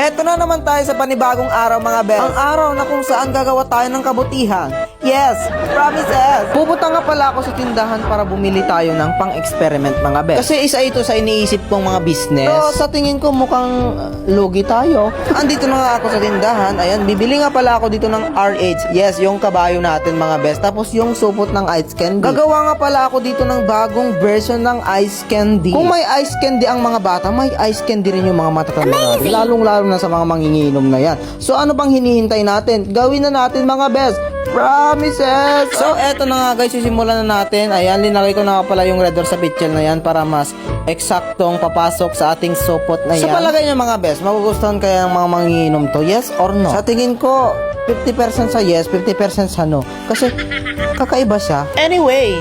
Heto na naman tayo sa panibagong araw mga bes. Ang araw na kung saan gagawa tayo ng kabutihan. Yes, promises! Pupunta nga pala ako sa tindahan para bumili tayo ng pang-experiment mga bes. Kasi isa ito sa iniisip kong mga business. So sa tingin ko mukhang lugi tayo. Andito na nga ako sa tindahan. Ayan, bibili nga pala ako dito ng RH. Yes, yung kabayo natin mga bes. Tapos yung supot ng ice candy. Gagawa nga pala ako dito ng bagong version ng ice candy. Kung may ice candy ang mga bata, may ice candy rin yung mga matatanda natin. Lalong-lalo na sa mga manginginom na yan. So ano bang hinihintay natin? Gawin na natin mga best. Promises! So eto na nga guys, sisimulan na natin. Ayan, linagay ko na nga pala yung red door sa pitchel na yan para mas eksaktong papasok sa ating supot na yan. Sa palagay nyo mga best, magugustuhan kaya ng mga manginginom to? Yes or no? Sa tingin ko, 50% sa yes, 50% sa no. Kasi kakaiba siya. Anyway,